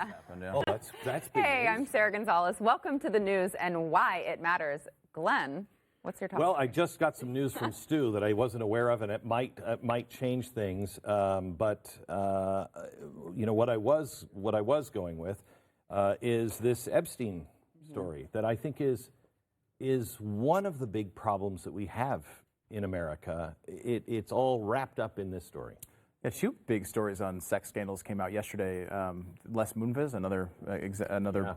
Yeah. happened, yeah. Oh, that's big Hey, news. I'm Sarah Gonzalez. Welcome to the news and why it matters. Glenn, what's your top Well, story? I just got some news from Stu that I wasn't aware of, and it might change things. But you know what I was going with is this Epstein story that I think is one of the big problems that we have in America. It's all wrapped up in this story. Yeah, two big stories on sex scandals came out yesterday. Les Moonves, another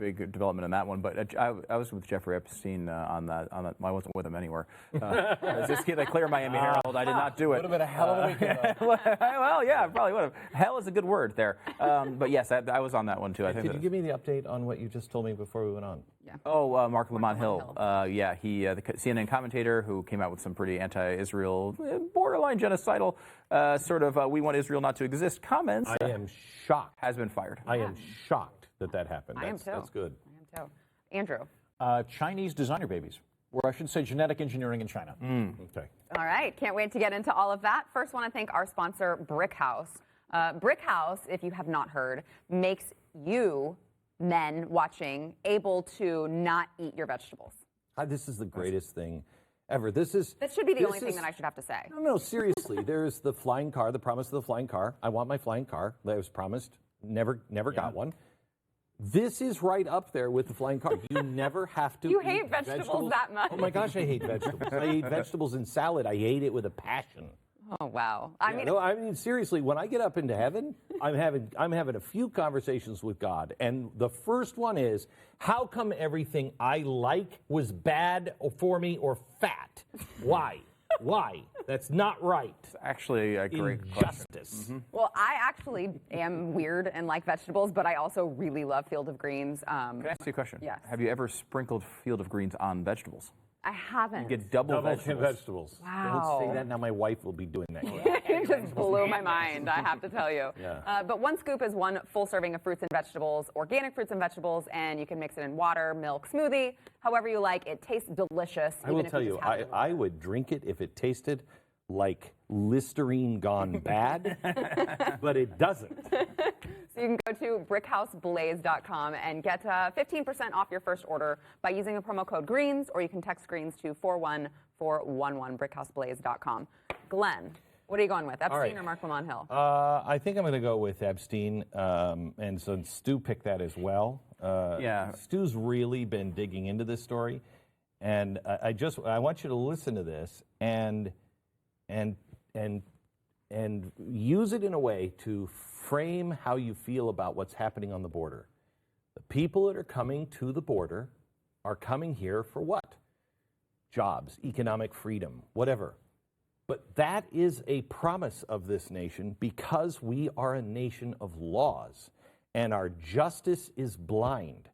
big development in that one. But I was with Jeffrey Epstein on that. Well, I wasn't with him anywhere. Just get that clear, Miami Herald. I did not do it. Would have been a hell of a weekend. Well, yeah, probably would have. Hell is a good word there. But yes, I was on that one too. I think. Could you give me the update on what you just told me before we went on? Yeah. Oh, Mark Lamont Hill. Yeah, he, the CNN commentator who came out with some pretty anti-Israel, borderline genocidal, sort of we want Israel not to exist comments. I am shocked. Has been fired. I am shocked that happened. I am too. That's good. I am too. Andrew. Chinese designer babies, or I should say genetic engineering in China. Okay. All right, can't wait to get into all of that. First, want to thank our sponsor, Brick House. Brick House, if you have not heard, makes you, men watching, able to not eat your vegetables. This is the greatest thing ever. That should be the only thing that I should have to say. No, seriously. There's the flying car, the promise of the flying car. I want my flying car. That was promised. Never got one. This is right up there with the flying car. You never have to You eat hate vegetables that much. Oh my gosh, I hate vegetables. I hate vegetables in salad. I hate it with a passion. Oh, wow. I mean, seriously, when I get up into heaven, I'm having a few conversations with God. And the first one is, how come everything I like was bad for me or fat? Why? Why? That's not right. It's actually a great Injustice. Well, I actually am weird and like vegetables, but I also really love Field of Greens. Can I ask you a question? Yes. Have you ever sprinkled Field of Greens on vegetables? I haven't. You get double vegetables. Wow. Don't say that. Now my wife will be doing that. It just blew my mind, I have to tell you. Yeah. But one scoop is one full serving of fruits and vegetables, organic fruits and vegetables, and you can mix it in water, milk, smoothie, however you like. It tastes delicious. I will tell you, I would drink it if it tasted like Listerine gone bad, but it doesn't. So you can go to brickhouseblaze.com and get 15% off your first order by using the promo code GREENS, or you can text GREENS to 41411, brickhouseblaze.com. Glenn, what are you going with, Epstein or Mark Lamont Hill? I think I'm going to go with Epstein, and so Stu picked that as well. Yeah. Stu's really been digging into this story, and I want you to listen to this and use it in a way to frame how you feel about what's happening on the border. The people that are coming to the border are coming here for what? Jobs, economic freedom, whatever. But that is a promise of this nation because we are a nation of laws and our justice is blind.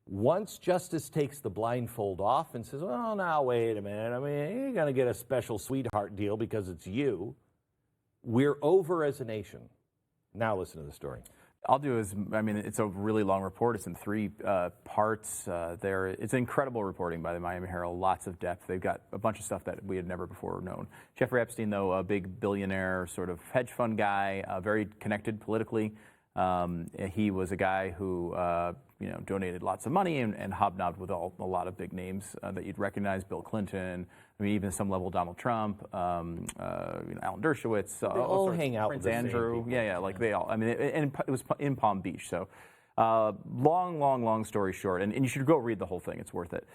Once justice takes the blindfold off and says, well, now, wait a minute, I mean, you're going to get a special sweetheart deal because it's you, we're over as a nation. Now listen to the story. I'll do is, I mean, it's a really long report. It's in three parts. It's incredible reporting by the Miami Herald, lots of depth. They've got a bunch of stuff that we had never before known. Jeffrey Epstein, though, a big billionaire, sort of hedge fund guy, very connected politically. He was a guy who, donated lots of money and hobnobbed with a lot of big names that you'd recognize. Bill Clinton, I mean, even some level Donald Trump, Alan Dershowitz. They all hang out Prince with the same Andrew. people. Yeah, like they all. I mean, and it was in Palm Beach. So long story short, and you should go read the whole thing. It's worth it.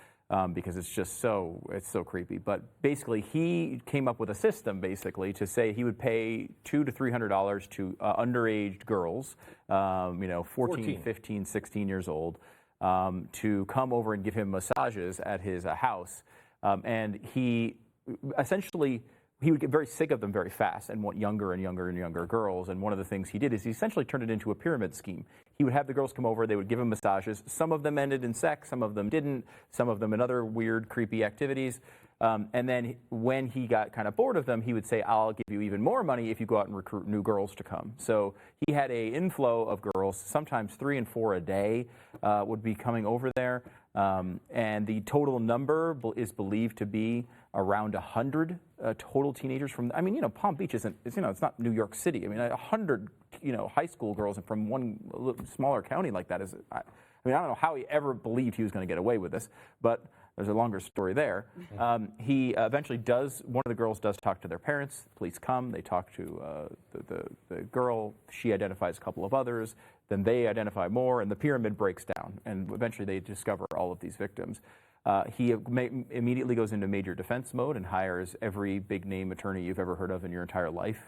Because it's just so creepy. But basically, he came up with a system basically to say he would pay $200 to $300 to underage girls, 14, 15, 16 years old, to come over and give him massages at his house. And he essentially, he would get very sick of them very fast and want younger and younger girls. And one of the things he did is he essentially turned it into a pyramid scheme. He would have the girls come over, they would give him massages. Some of them ended in sex, some of them didn't, some of them in other weird, creepy activities. And then when he got kind of bored of them, he would say, I'll give you even more money if you go out and recruit new girls to come. So he had an inflow of girls, sometimes 3 and 4 a day would be coming over there. And the total number is believed to be around 100 total teenagers from, Palm Beach it's not New York City. 100 high school girls from one smaller county like that is. I don't know how he ever believed he was going to get away with this, but there's a longer story there. He eventually does. One of the girls does talk to their parents. The police come. They talk to the girl. She identifies a couple of others. Then they identify more, and the pyramid breaks down. And eventually, they discover all of these victims. He immediately goes into major defense mode and hires every big name attorney you've ever heard of in your entire life.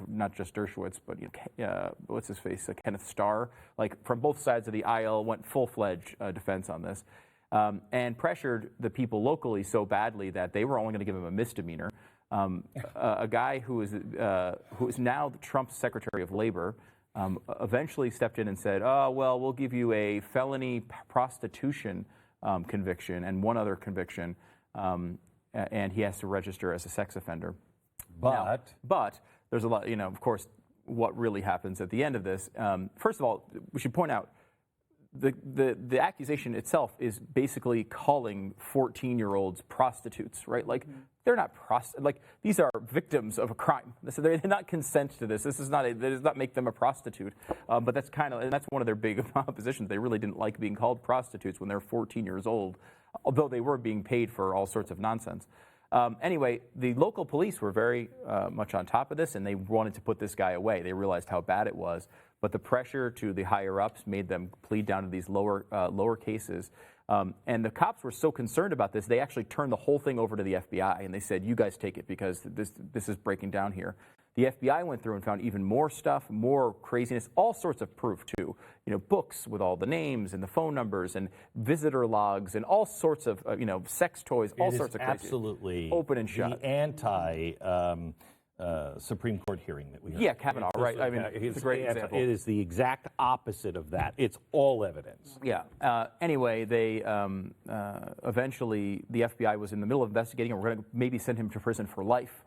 Not just Dershowitz, but what's his face, Kenneth Starr. Like from both sides of the aisle, went full-fledged defense on this, and pressured the people locally so badly that they were only going to give him a misdemeanor. A guy who is now Trump's Secretary of Labor. Eventually stepped in and said, "Oh well, we'll give you a felony prostitution." Conviction and one other conviction, and he has to register as a sex offender. But there's a lot, of course, what really happens at the end of this. First of all, we should point out the accusation itself is basically calling 14-year-olds prostitutes, right? Like they're not like these are victims of a crime. So they did not consent to this. This is not that does not make them a prostitute. But that's and that's one of their big oppositions. They really didn't like being called prostitutes when they're 14 years old, although they were being paid for all sorts of nonsense. Anyway, the local police were very much on top of this, and they wanted to put this guy away. They realized how bad it was, but the pressure to the higher-ups made them plead down to these lower cases. And the cops were so concerned about this, they actually turned the whole thing over to the FBI, and they said, "You guys take it because this is breaking down here." The FBI went through and found even more stuff, more craziness, all sorts of proof too. Books with all the names and the phone numbers and visitor logs and all sorts of sex toys, all sorts of crazy. Absolutely open and shut. The anti Supreme Court hearing that we had. Yeah, Kavanaugh, right? I mean, it's a great example. It is the exact opposite of that. It's all evidence. Yeah. Anyway, they eventually the FBI was in the middle of investigating, and we're going to maybe send him to prison for life.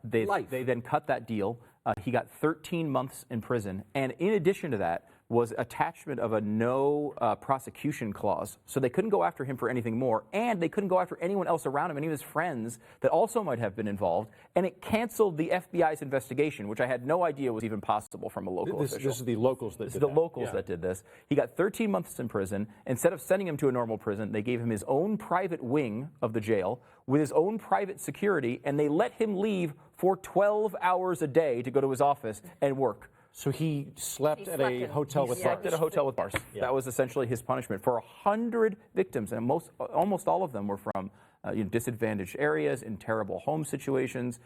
They then cut that deal. He got 13 months in prison, and in addition to that was attachment of a no prosecution clause. So they couldn't go after him for anything more, and they couldn't go after anyone else around him, any of his friends that also might have been involved, and it canceled the FBI's investigation, which I had no idea was even possible from a local official. This is the locals that did that. The locals that did this. He got 13 months in prison. Instead of sending him to a normal prison, they gave him his own private wing of the jail with his own private security, and they let him leave for 12 hours a day to go to his office and work. So he slept at a hotel with bars. Slept at a hotel with bars. Yeah. That was essentially his punishment for 100 victims, and almost all of them were from disadvantaged areas in terrible home situations,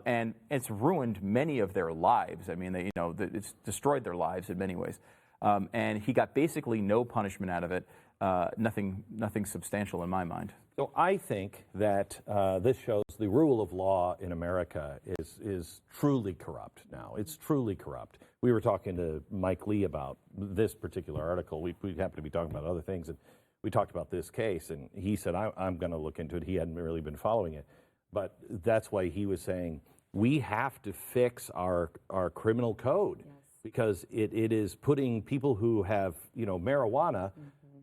and it's ruined many of their lives. I mean, it's destroyed their lives in many ways, and he got basically no punishment out of it. Nothing substantial in my mind. So I think that this shows the rule of law in America is truly corrupt now. It's truly corrupt. We were talking to Mike Lee about this particular article. We happen to be talking about other things, and we talked about this case, and he said, I'm going to look into it. He hadn't really been following it. But that's why he was saying, we have to fix our criminal code, because it is putting people who have, marijuana,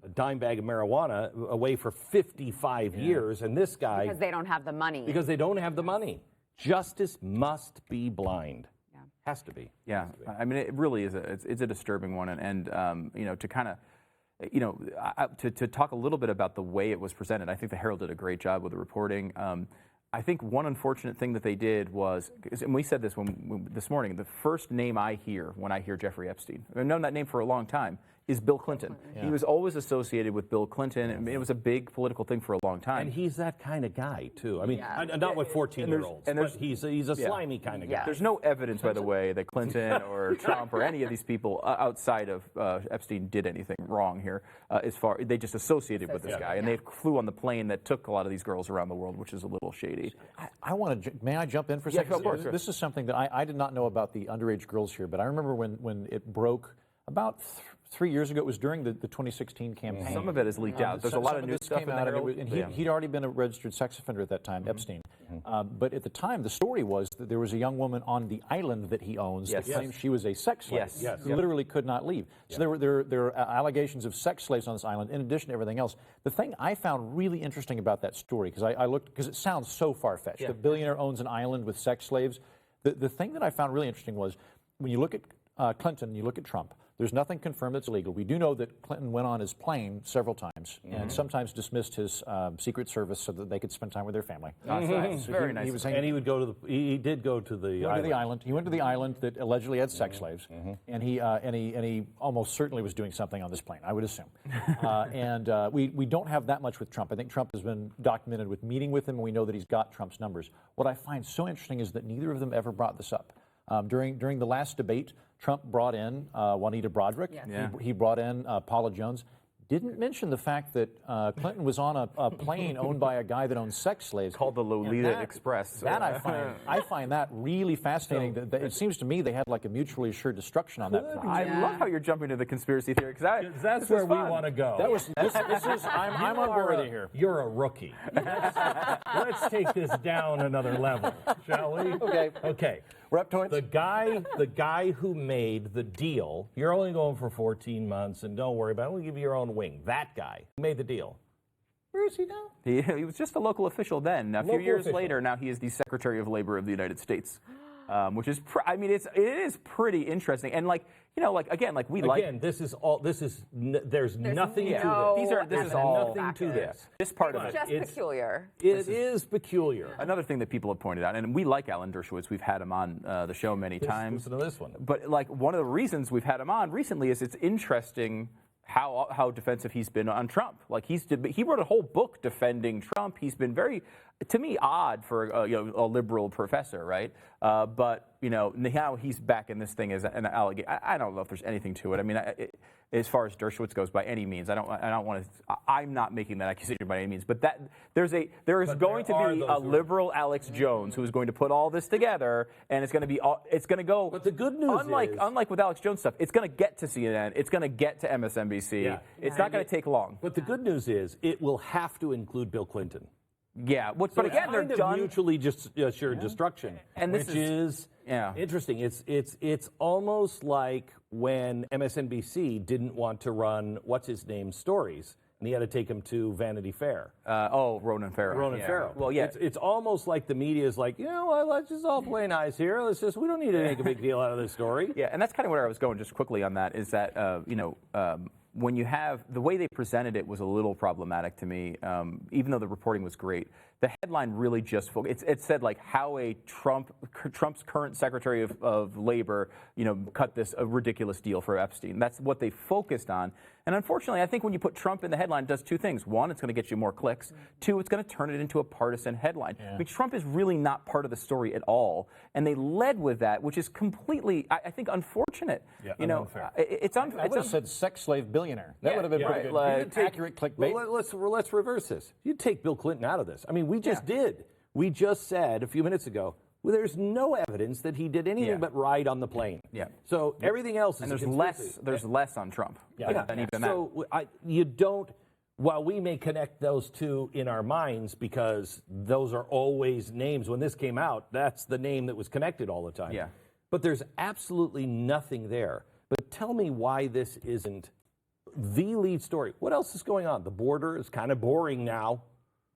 a dime bag of marijuana, away for 55 years, and this guy... Because they don't have the money. Because they don't have the money. Justice must be blind. Yeah. Has to be. Yeah, I mean, it really is. It's a disturbing one, and to kind of... to talk a little bit about the way it was presented, I think the Herald did a great job with the reporting. I think one unfortunate thing that they did was, and we said this this morning, the first name I hear when I hear Jeffrey Epstein, I've known that name for a long time, is Bill Clinton. Yeah. He was always associated with Bill Clinton. I mean, it was a big political thing for a long time. And he's that kind of guy, too. I mean, not with 14-year-olds, but he's a slimy kind of guy. There's no evidence, by the way, that Clinton or Trump or any of these people outside of Epstein did anything wrong here. They just associated with this guy, and they flew on the plane that took a lot of these girls around the world, which is a little shady. May I jump in for a second? Yeah, of course. This is something that I did not know about the underage girls here, but I remember when it broke about 3 years ago. It was during the 2016 campaign. Some of it is leaked out. There's a lot of new stuff in there. He'd already been a registered sex offender at that time, Epstein. But at the time, the story was that there was a young woman on the island that he owns that claimed she was a sex slave. Who literally could not leave. So there were allegations of sex slaves on this island, in addition to everything else. The thing I found really interesting about that story, because I looked, because it sounds so far-fetched. A billionaire owns an island with sex slaves. The thing that I found really interesting was, when you look at Clinton, you look at Trump, there's nothing confirmed that's illegal. We do know that Clinton went on his plane several times and sometimes dismissed his Secret Service so that they could spend time with their family. Nice. So Very nice. And he would go to the. He did go to the island. He went to the island that allegedly had sex slaves, and he almost certainly was doing something on this plane, I would assume. We don't have that much with Trump. I think Trump has been documented with meeting with him, and we know that he's got Trump's numbers. What I find so interesting is that neither of them ever brought this up. During the last debate, Trump brought in Juanita Broaddrick. Yes. Yeah. He brought in Paula Jones. Didn't mention the fact that Clinton was on a plane owned by a guy that owns sex slaves Called the Lolita Express. That I find that really fascinating. That it seems to me they had like a mutually assured destruction on that plane. I love how you're jumping to the conspiracy theory because That's where we want to go. I'm on board here. You're a rookie. Let's take this down another level, shall we? Okay. Reptoids? The guy who made the deal, you're only going for 14 months, and don't worry about it. We'll give you your own wing. That guy who made the deal. Where is he now? he was just a local official then. A few years later, now he is the Secretary of Labor of the United States, which is, it is pretty interesting. And there's nothing to this. This is all nothing to this. This part of It's it. just peculiar. It is peculiar. Another thing that people have pointed out, and we like Alan Dershowitz. We've had him on the show many times. Listen to this one. But one of the reasons we've had him on recently is it's interesting how defensive he's been on Trump. He wrote a whole book defending Trump. He's been very, to me, odd for a liberal professor, right? But now he's back in this thing as an allegation. I don't know if there's anything to it. I mean, as far as Dershowitz goes, by any means, I don't want to. I'm not making that accusation by any means. But there is going to be a liberal Alex Jones who is going to put all this together, and it's going to go. But the good news unlike with Alex Jones stuff, it's going to get to CNN. It's going to get to MSNBC. Yeah. It's not going to take long. But the good news is it will have to include Bill Clinton. Yeah, but again, they're done. Mutually assured destruction, and which is interesting. It's almost like when MSNBC didn't want to run what's his name stories, and he had to take him to Vanity Fair. Ronan Farrow. Farrow. Well, yeah, it's almost like the media is like, let's just all play nice here. We don't need to make a big deal out of this story. Yeah, and that's kind of where I was going. Just quickly on that is that when you have the way they presented it was a little problematic to me, even though the reporting was great. The headline really just it said like how Trump's current Secretary of Labor cut this a ridiculous deal for Epstein. That's what they focused on. And unfortunately, I think when you put Trump in the headline, it does two things. One, it's going to get you more clicks. Two, it's going to turn it into a partisan headline. Yeah. I mean, Trump is really not part of the story at all. And they led with that, which is completely, I think, unfortunate. Yeah, unfair. It's unfair. I would have said sex slave billionaire. That would have been pretty good. Accurate clickbait. Well, let's reverse this. You take Bill Clinton out of this. I mean, we just did. We just said a few minutes ago, well, there's no evidence that he did anything but ride on the plane. Yeah. So everything else is and there's less on Trump. Than even so you don't. While we may connect those two in our minds because those are always names. When this came out, that's the name that was connected all the time. Yeah. But there's absolutely nothing there. But tell me why this isn't the lead story. What else is going on? The border is kind of boring now.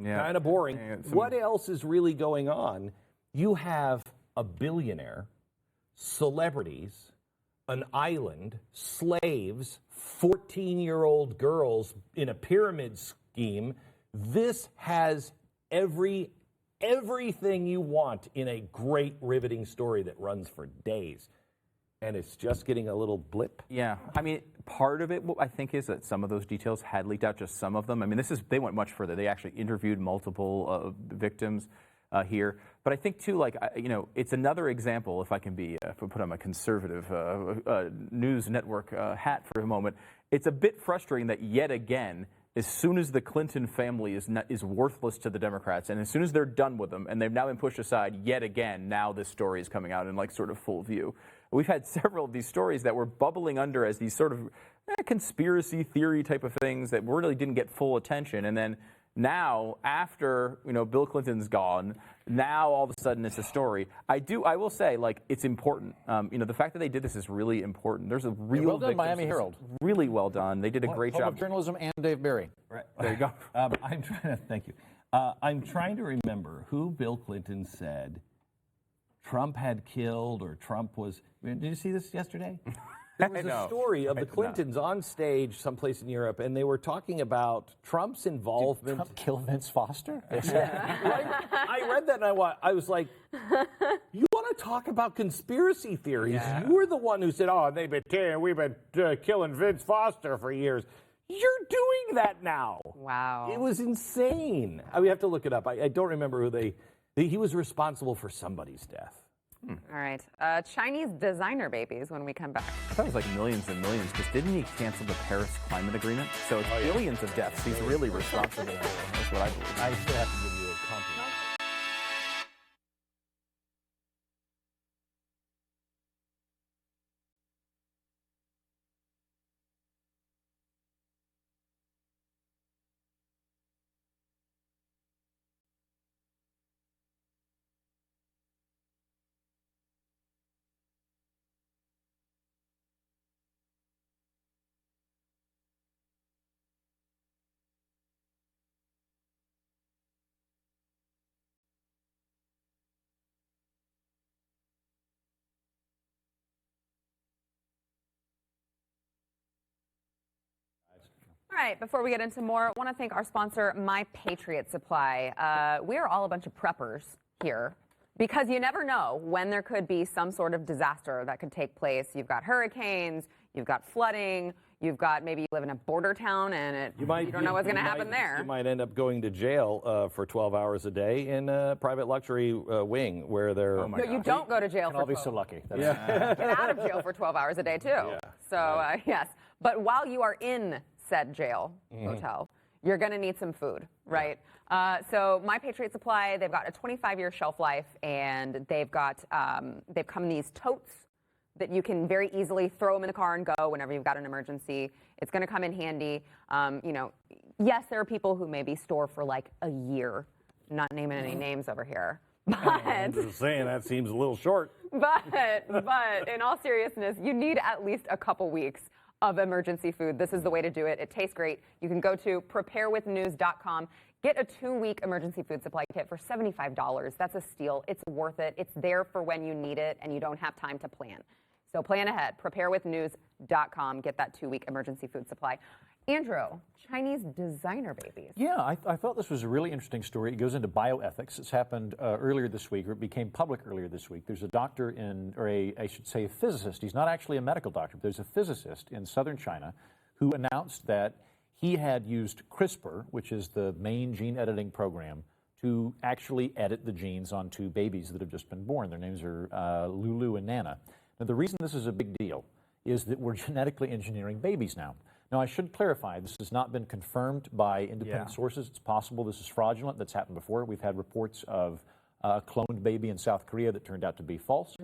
Yeah. Kind of boring. What else is really going on? You have a billionaire, celebrities, an island, slaves, 14-year-old girls in a pyramid scheme. This has everything you want in a great, riveting story that runs for days. And it's just getting a little blip. Yeah. I mean, part of it, I think, is that some of those details had leaked out, just some of them. I mean, they went much further. They actually interviewed multiple victims here. But I think, too, it's another example, if I can put on my conservative news network hat for a moment, it's a bit frustrating that yet again, as soon as the Clinton family is worthless to the Democrats, and as soon as they're done with them, and they've now been pushed aside yet again, now this story is coming out in sort of full view. We've had several of these stories that were bubbling under as these sort of conspiracy theory type of things that really didn't get full attention, and then now, after Bill Clinton's gone, now all of a sudden it's a story. I will say, it's important. The fact that they did this is really important. There's a real well done, Miami Herald. Really well done. They did a great job. Of journalism and Dave Barry. Right. There you go. I'm trying to thank you. I'm trying to remember who Bill Clinton said Trump had killed or Trump was. Did you see this yesterday? There was a story of the Clintons on stage someplace in Europe, and they were talking about Trump's involvement. Did Trump kill Vince Foster? I read that and I was like, you want to talk about conspiracy theories? Yeah. You were the one who said, oh, we've been killing Vince Foster for years. You're doing that now. Wow. It was insane. We have to look it up. I don't remember who he was responsible for somebody's death. All right. Chinese designer babies when we come back. I thought it was like millions and millions, because didn't he cancel the Paris Climate Agreement? So it's billions of deaths he's really responsible for. That's what I believe. I still have to give you a compliment. All right, before we get into more, I want to thank our sponsor, My Patriot Supply. We are all a bunch of preppers here because you never know when there could be some sort of disaster that could take place. You've got hurricanes, you've got flooding, you've got maybe you live in a border town and you don't know what's going to happen there. You might end up going to jail for 12 hours a day in a private luxury wing where they're... No, you don't go to jail for I'll be 12. so lucky. Get out of jail for 12 hours a day, too. Yeah. So, yes. But while you are in said jail, hotel, you're going to need some food, right? So My Patriot Supply, they've got a 25-year shelf life, and they've come in these totes that you can very easily throw them in the car and go whenever you've got an emergency. It's going to come in handy. Yes, there are people who maybe store for like a year. Not naming any names over here. I'm just saying, that seems a little short. But in all seriousness, you need at least a couple weeks of emergency food. This is the way to do it. It tastes great. You can go to preparewithnews.com. Get a 2-week emergency food supply kit for $75. That's a steal. It's worth it. It's there for when you need it and you don't have time to plan. So plan ahead. Preparewithnews.com. Get that 2-week emergency food supply. Andrew, Chinese designer babies. Yeah, I thought this was a really interesting story. It goes into bioethics. It's happened earlier this week, or it became public earlier this week. There's a doctor I should say a physicist. He's not actually a medical doctor, but there's a physicist in southern China who announced that he had used CRISPR, which is the main gene editing program, to actually edit the genes onto babies that have just been born. Their names are Lulu and Nana. Now, the reason this is a big deal is that we're genetically engineering babies now. Now, I should clarify, this has not been confirmed by independent sources. It's possible this is fraudulent. That's happened before. We've had reports of a cloned baby in South Korea that turned out to be false.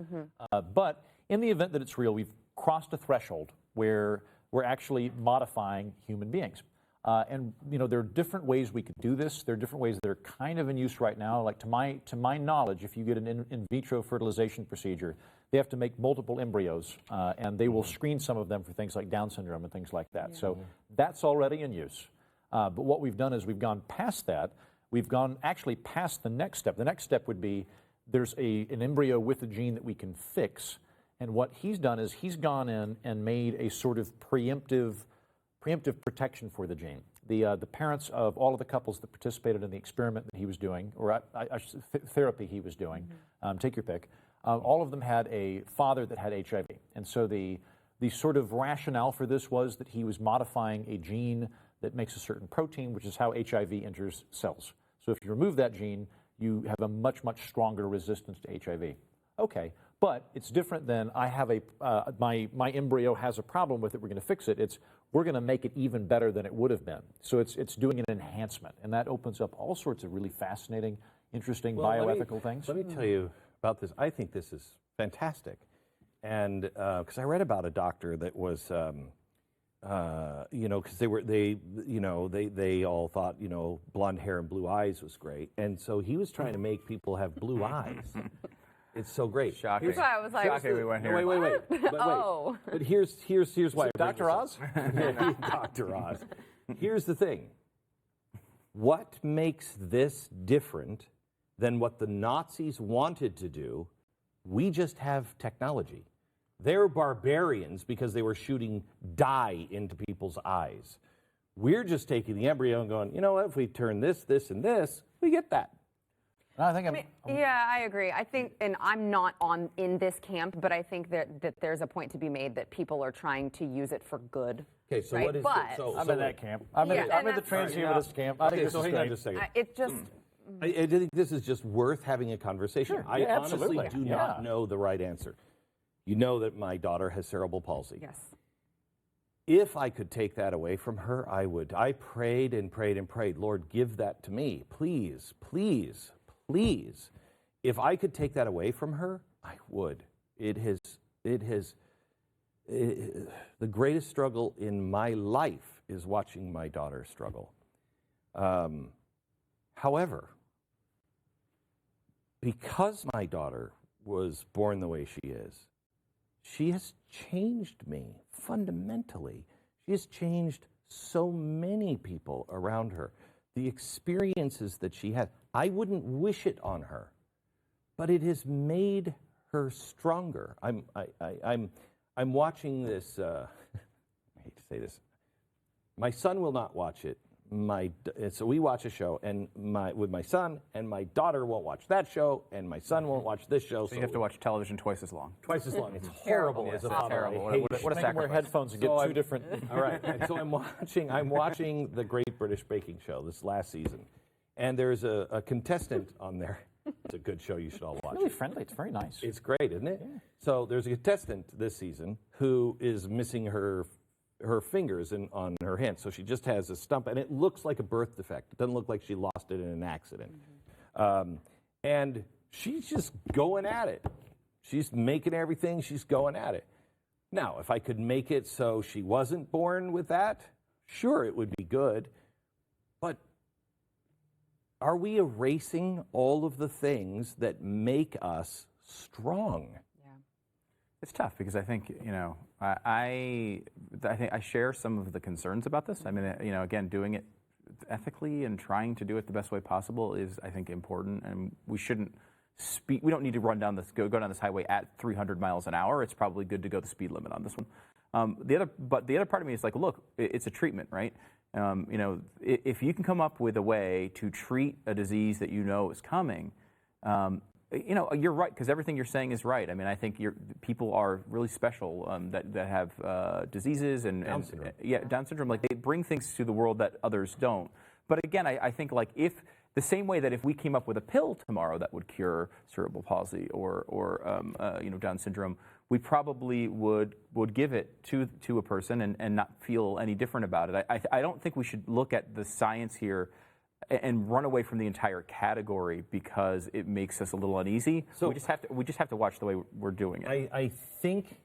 But in the event that it's real, we've crossed a threshold where we're actually modifying human beings. And there are different ways we could do this. There are different ways that are kind of in use right now. Like to my knowledge, if you get an in vitro fertilization procedure, they have to make multiple embryos, and they will screen some of them for things like Down syndrome and things like that. Yeah. So that's already in use. But what we've done is we've gone past that. We've gone actually past the next step. The next step would be there's an embryo with a gene that we can fix. And what he's done is he's gone in and made a sort of preemptive protection for the gene. The parents of all of the couples that participated in the experiment that he was doing, or therapy he was doing, take your pick, all of them had a father that had HIV. And so the sort of rationale for this was that he was modifying a gene that makes a certain protein, which is how HIV enters cells. So if you remove that gene, you have a much, much stronger resistance to HIV. Okay, but it's different than I have my embryo has a problem with it, we're going to fix it. We're going to make it even better than it would have been. So it's doing an enhancement, and that opens up all sorts of really fascinating, interesting bioethical things. Let me tell you about this. I think this is fantastic, and because I read about a doctor that was, because they all thought blonde hair and blue eyes was great, and so he was trying to make people have blue eyes. It's so great. Shocking. Here's why I was like, shocking we went here. Wait. But here's why. Dr. Oz? Dr. Oz. Here's the thing. What makes this different than what the Nazis wanted to do We just have technology. They're barbarians because they were shooting dye into people's eyes. We're just taking the embryo and going, you know what, if we turn this, this, and this, we get that. I think yeah, I agree. I think, and I'm not in this camp, but I think that there's a point to be made that people are trying to use it for good. Okay, so right? what is but, so I'm in that camp. I'm in the transhumanist camp. I think this is hang great. on just a second. It just... I think this is just worth having a conversation. Sure. I Yeah, honestly absolutely. do not know the right answer. You know that my daughter has cerebral palsy. Yes. If I could take that away from her, I would. I prayed and prayed and prayed, Lord, give that to me. Please, please, please. If I could take that away from her, I would. The greatest struggle in my life is watching my daughter struggle. However, because my daughter was born the way she is, she has changed me fundamentally. She has changed so many people around her. The experiences that she had, I wouldn't wish it on her, but it has made her stronger. I'm watching this. I hate to say this. My son will not watch it. So we watch a show, and with my son, and my daughter won't watch that show, and my son won't watch this show. So you have to watch television twice as long. Twice as long. It's horrible as a father. Terrible. I hate What a Make them wear sacrifice. headphones and get two different. All right. And so I'm watching the Great British Baking Show this last season, and there's a contestant on there. It's a good show. You should all watch Really it. friendly. It's very nice. It's great, isn't it? Yeah. So there's a contestant this season who is missing her fingers on her hand. So she just has a stump, and it looks like a birth defect. It doesn't look like she lost it in an accident. And she's just going at it. She's making everything. She's going at it. Now, if I could make it so she wasn't born with that, sure, it would be good. But are we erasing all of the things that make us strong? It's tough because I think, I think I share some of the concerns about this. I mean, again, doing it ethically and trying to do it the best way possible is, I think, important. And we shouldn't we don't need to go down this highway at 300 miles an hour. It's probably good to go the speed limit on this one. The other part of me is like, look, it's a treatment, right? If you can come up with a way to treat a disease that you know is coming, you're right, because everything you're saying is right. I mean, I think people are really special that have diseases and Down syndrome. Down syndrome. Like, they bring things to the world that others don't. But again, I think like if the same way that if we came up with a pill tomorrow that would cure cerebral palsy or Down syndrome, we probably would give it to a person and not feel any different about it. I don't think we should look at the science here and run away from the entire category because it makes us a little uneasy. So we just have to watch the way we're doing it. I think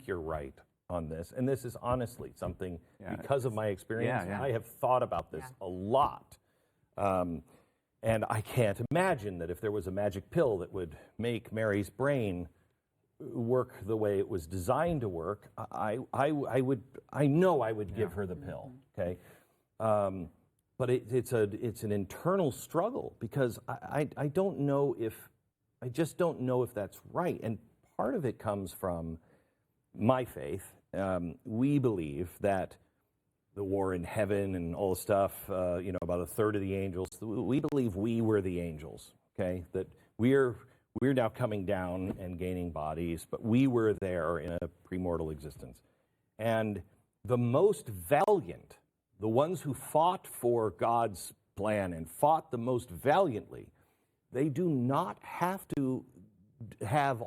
you're right on this, and this is honestly something because of my experience. I have thought about this a lot, and I can't imagine that if there was a magic pill that would make Mary's brain work the way it was designed to work, I know I would give her the pill. Okay. But it's an internal struggle because I just don't know if that's right. And part of it comes from my faith. We believe that the war in heaven and all the stuff, about a third of the angels, we believe we were the angels, okay? That we're now coming down and gaining bodies, but we were there in a premortal existence. And the most valiant, the ones who fought for God's plan and fought the most valiantly, they do not have to have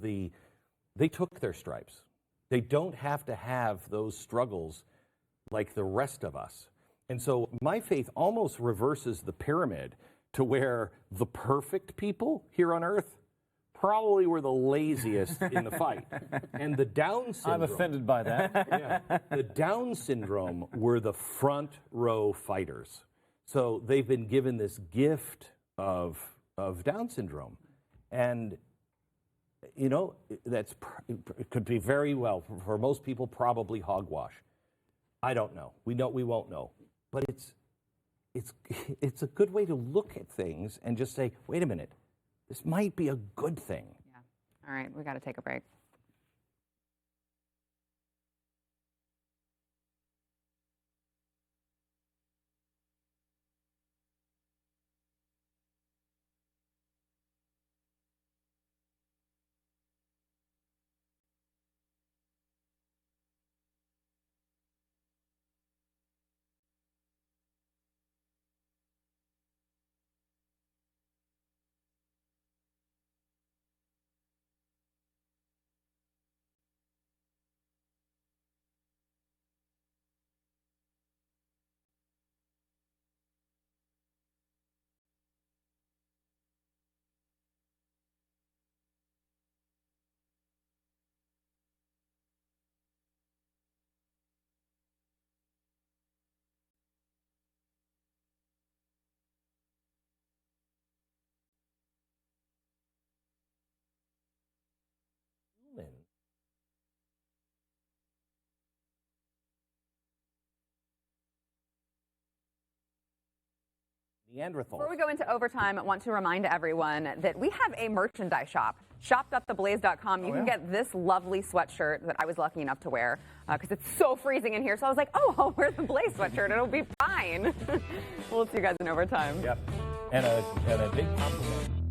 they took their stripes. They don't have to have those struggles like the rest of us. And so my faith almost reverses the pyramid to where the perfect people here on earth probably were the laziest in the fight. And the Down syndrome... I'm offended by that. The Down syndrome were the front row fighters. So they've been given this gift of Down syndrome. And, it could be very well, for most people, probably hogwash. I don't know. We won't know. But it's a good way to look at things and just say, wait a minute, this might be a good thing. All right, we got to take a break. Neanderthal. Before we go into overtime, I want to remind everyone that we have a merchandise shop, shop.theblaze.com. You can get this lovely sweatshirt that I was lucky enough to wear because it's so freezing in here. So I was like, oh, I'll wear the Blaze sweatshirt. It'll be fine. We'll see you guys in overtime. Yep. And a big compliment